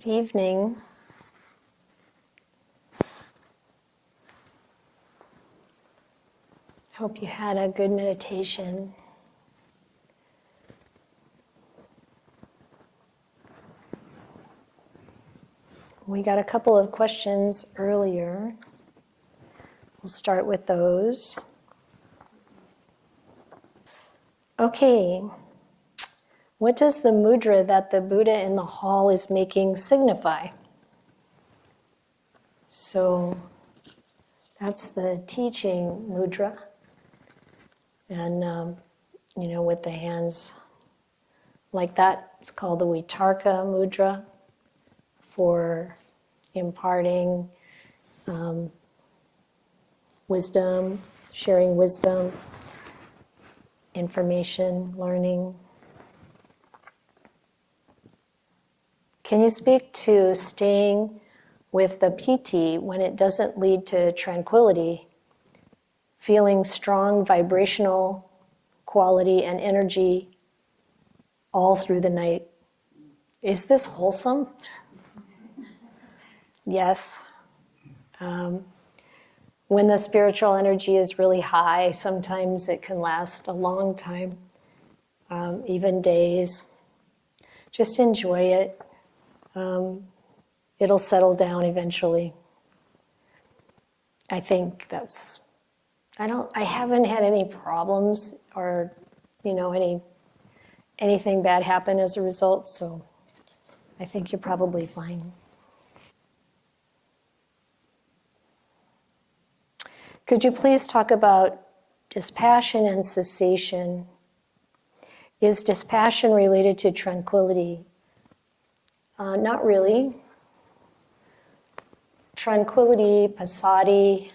Good evening. Hope you had a good meditation. We got a couple of questions earlier. We'll start with those. Okay. What does the mudra that the Buddha in the hall is making signify? So that's the teaching mudra. And, with the hands like that, it's called the Vitarka mudra for imparting wisdom, sharing wisdom, information, learning. Can you speak to staying with the Piti when it doesn't lead to tranquility, feeling strong vibrational quality and energy all through the night? Is this wholesome? Yes. When the spiritual energy is really high, sometimes it can last a long time, even days. Just enjoy it. It'll settle down eventually. I think I haven't had any problems or, anything bad happen as a result, so I think you're probably fine. Could you please talk about dispassion and cessation? Is dispassion related to tranquility? Not really. Tranquility, passaddhi,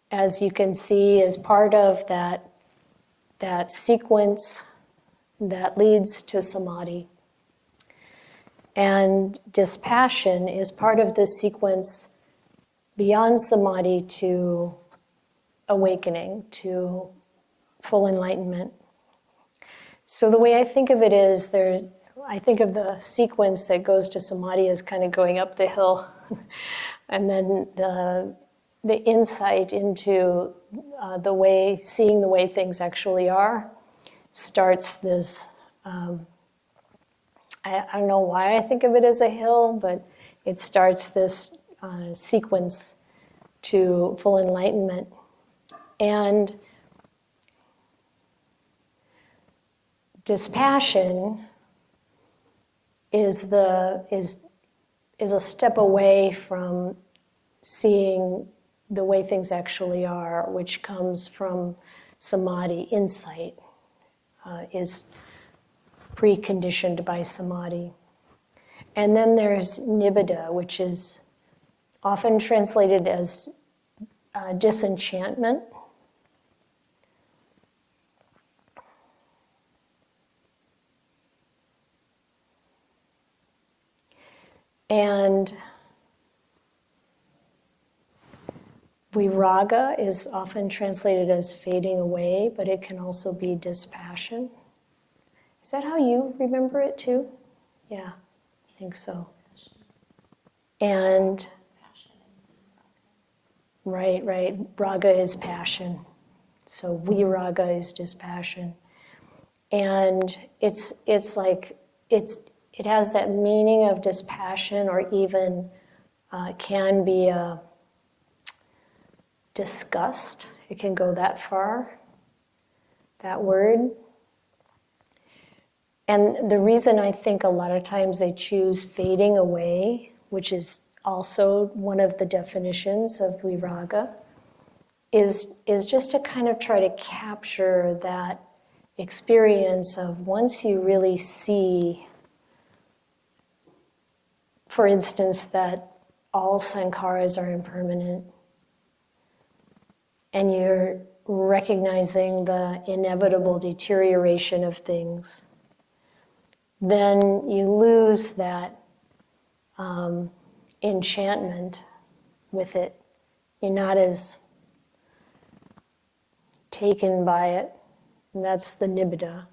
as you can see, is part of that sequence that leads to samadhi. And dispassion is part of the sequence beyond samadhi to awakening, to full enlightenment. So the way I think of it is I think of the sequence that goes to samadhi as kind of going up the hill, and then the insight into seeing the way things actually are, starts this. I don't know why I think of it as a hill, but it starts this sequence to full enlightenment, and dispassion is a step away from seeing the way things actually are, which comes from samadhi. Insight is preconditioned by samadhi. And then there's nibbida, which is often translated as disenchantment. And viraga is often translated as fading away, but it can also be dispassion. Is that how you remember it too? Yeah, I think so. And right. Raga is passion. So viraga is dispassion. And it has that meaning of dispassion, or even can be a disgust. It can go that far, that word. And the reason I think a lot of times they choose fading away, which is also one of the definitions of viraga, is just to kind of try to capture that experience of once you really see, for instance, that all sankharas are impermanent, and you're recognizing the inevitable deterioration of things, then you lose that enchantment with it. You're not as taken by it, and that's the nibbida.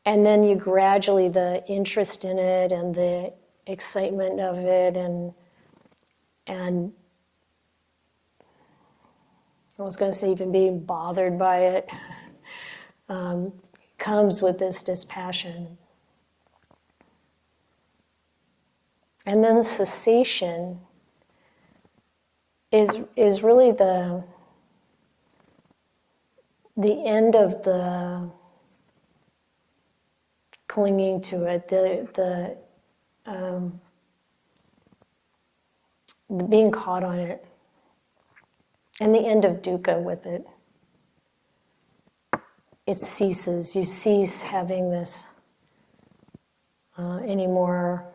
And then you gradually, the interest in it and the excitement of it and I was going to say even being bothered by it, comes with this dispassion. And then cessation is really the end of the clinging to it, the being caught on it, and the end of dukkha with it. It ceases. You cease having this any more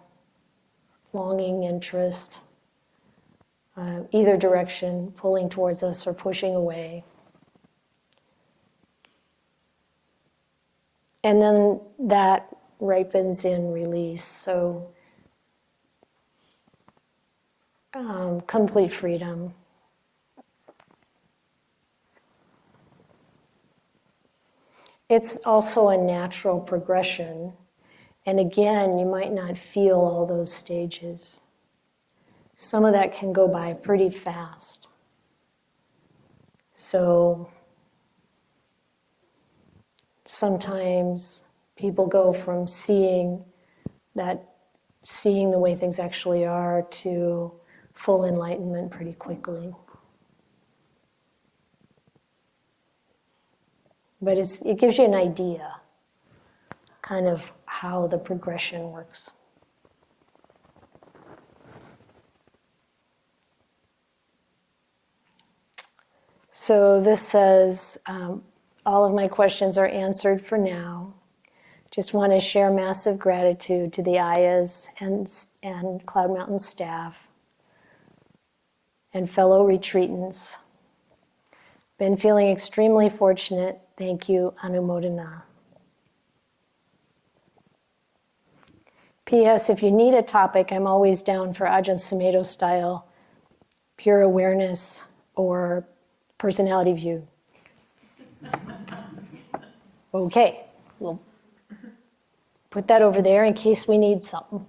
longing interest, either direction, pulling towards us or pushing away. And then that ripens in release. So complete freedom. It's also a natural progression. And again, you might not feel all those stages. Some of that can go by pretty fast. So sometimes people go from seeing the way things actually are to full enlightenment pretty quickly. But it gives you an idea, kind of how the progression works. So this says, all of my questions are answered for now. Just want to share massive gratitude to the Ayyas and Cloud Mountain staff and fellow retreatants. Been feeling extremely fortunate. Thank you, Anumodana. P.S. If you need a topic, I'm always down for Ajahn Sumedho style, pure awareness, or personality view. Okay, we'll put that over there in case we need something.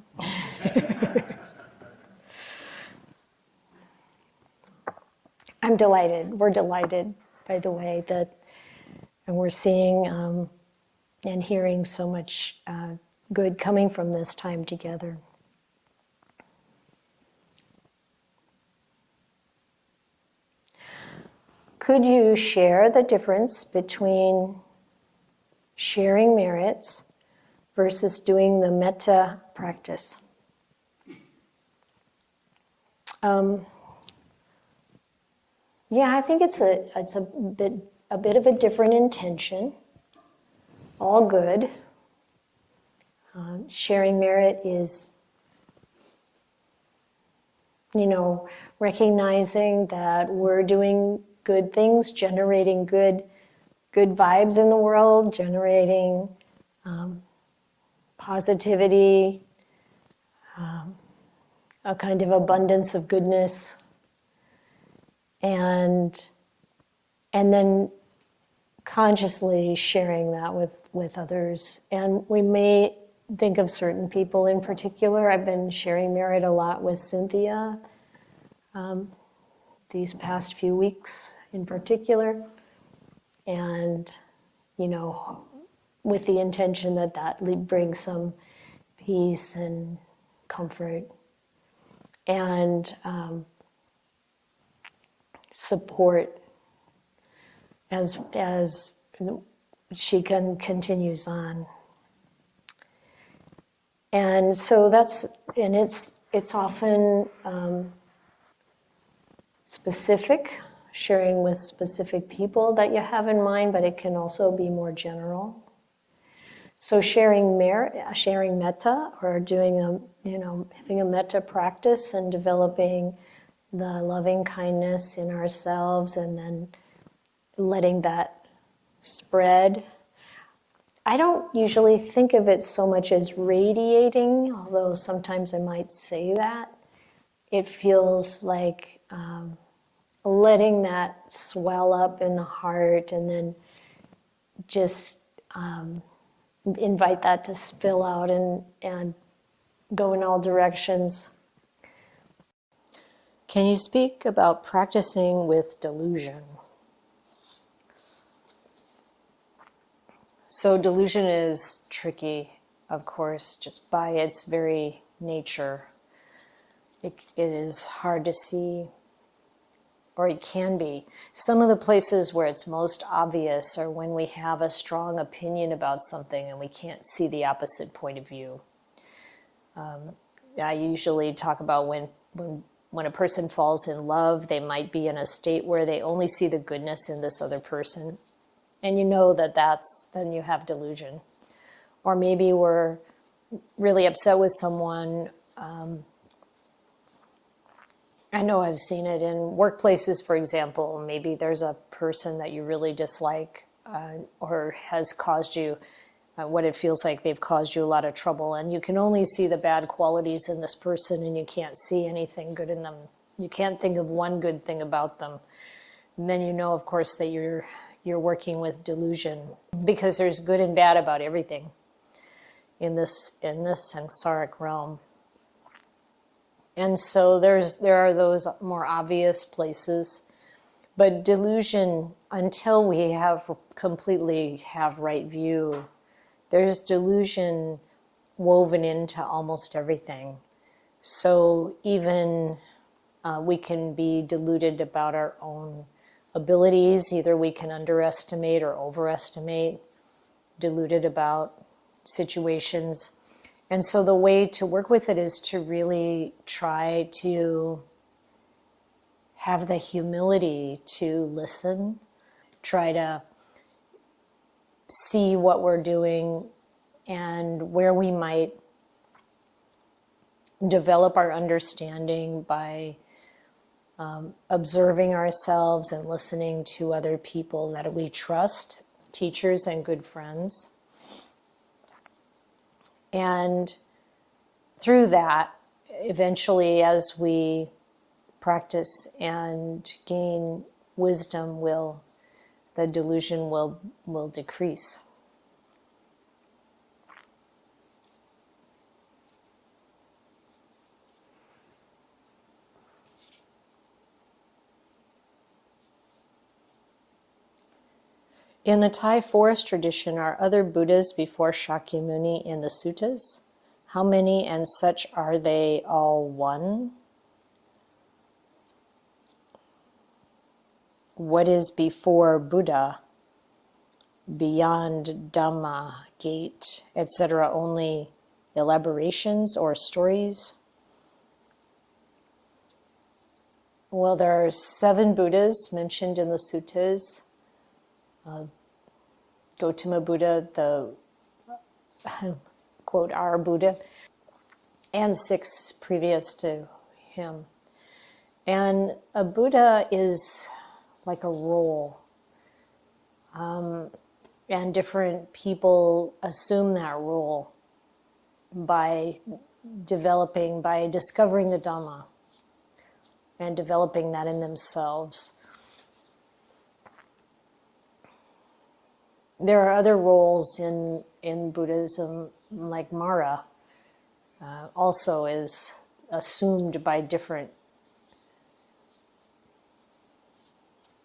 I'm delighted. We're delighted, by the way, and we're seeing and hearing so much good coming from this time together. Could you share the difference between sharing merits versus doing the metta practice? Yeah, I think it's a bit of a different intention. All good. Sharing merit is, recognizing that we're doing good things, generating good vibes in the world, generating positivity, a kind of abundance of goodness, and then consciously sharing that with others. And we may think of certain people in particular. I've been sharing merit a lot with Cynthia these past few weeks in particular, and with the intention that brings some peace and comfort and support as she continues on. And so it's often specific, sharing with specific people that you have in mind, but it can also be more general. So sharing metta, or doing having a metta practice and developing the loving kindness in ourselves and then letting that spread. I don't usually think of it so much as radiating, although sometimes I might say that. It feels like letting that swell up in the heart and then just invite that to spill out and go in all directions. Can you speak about practicing with delusion? So delusion is tricky, of course, just by its very nature. It is hard to see, or it can be. Some of the places where it's most obvious are when we have a strong opinion about something and we can't see the opposite point of view. I usually talk about when a person falls in love, they might be in a state where they only see the goodness in this other person. And you know then you have delusion. Or maybe we're really upset with someone. I know I've seen it in workplaces, for example. Maybe there's a person that you really dislike or has caused you what it feels like they've caused you a lot of trouble, and you can only see the bad qualities in this person and you can't see anything good in them. You can't think of one good thing about them. And then you know, of course, that you're working with delusion, because there's good and bad about everything in this samsaric realm. And so there are those more obvious places, but delusion, until we completely have right view, there's delusion woven into almost everything. So even we can be deluded about our own abilities. Either we can underestimate or overestimate, deluded about situations. And so the way to work with it is to really try to have the humility to listen, try to see what we're doing and where we might develop our understanding by observing ourselves and listening to other people that we trust, teachers and good friends. And through that, eventually, as we practice and gain wisdom, the delusion will decrease. In the Thai forest tradition, are other Buddhas before Shakyamuni in the suttas? How many, and such are they all one? What is before Buddha, beyond Dhamma, gate, etc., only elaborations or stories? Well, there are 7 Buddhas mentioned in the suttas. Gautama Buddha, the quote, our Buddha, and 6 previous to him. And a Buddha is like a role. And different people assume that role by discovering the Dhamma and developing that in themselves. There are other roles in Buddhism, like Mara, also is assumed by different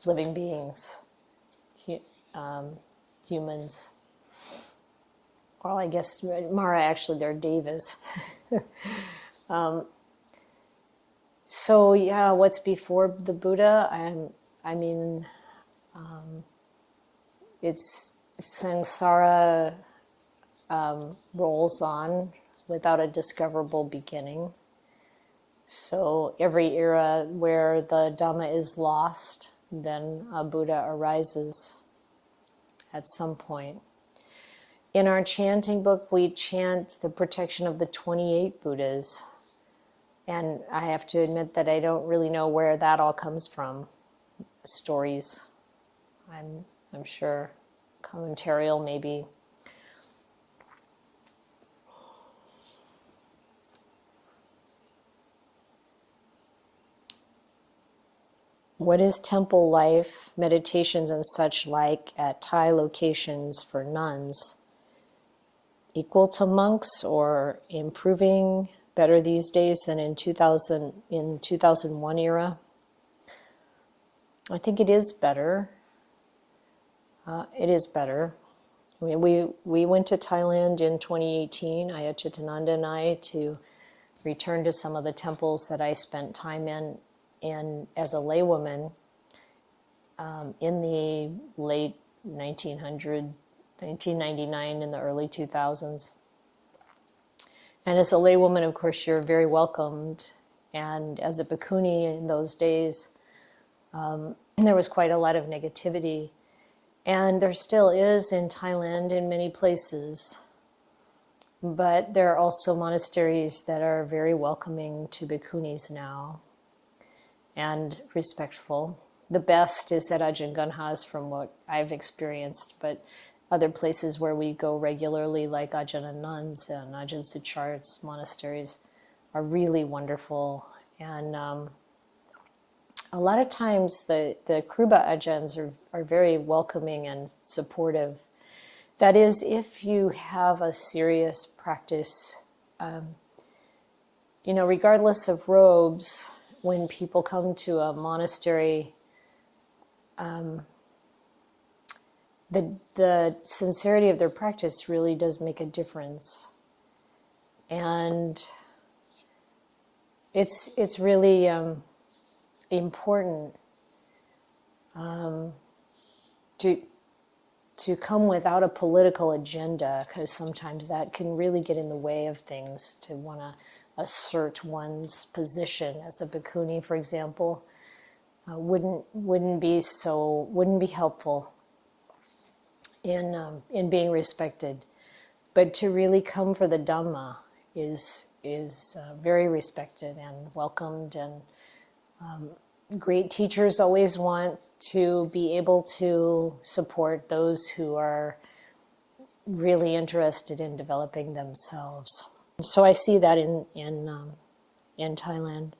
living beings, humans. Well, I guess Mara, actually, they're devas. So yeah, what's before the Buddha? It's samsara rolls on without a discoverable beginning. So every era where the Dhamma is lost, then a Buddha arises at some point. In our chanting book, we chant the protection of the 28 Buddhas. And I have to admit that I don't really know where that all comes from. Stories, I'm sure, commentarial maybe. What is temple life, meditations and such like at Thai locations for nuns? Equal to monks or improving better these days than in 2001 era. I think it is better. It is better. I mean, we went to Thailand in 2018, Ayya Chitananda and I, to return to some of the temples that I spent time in as a laywoman in the late 1999, in the early 2000s. And as a laywoman, of course, you're very welcomed. And as a bhikkhuni in those days, there was quite a lot of negativity. And there still is in Thailand in many places. But there are also monasteries that are very welcoming to bhikkhunis now and respectful. The best is at Ajahn Gunha's from what I've experienced, but other places where we go regularly, like Ajahn Anand's and Ajahn Suchart's monasteries, are really wonderful. And a lot of times the Kruba Ajahns are very welcoming and supportive. That is, if you have a serious practice, regardless of robes, when people come to a monastery, the sincerity of their practice really does make a difference. And it's really important to come without a political agenda, because sometimes that can really get in the way of things, to want to assert one's position as a bhikkhuni, for example, wouldn't be helpful in being respected. But to really come for the Dhamma is very respected and welcomed, and great teachers always want to be able to support those who are really interested in developing themselves. So I see that in Thailand.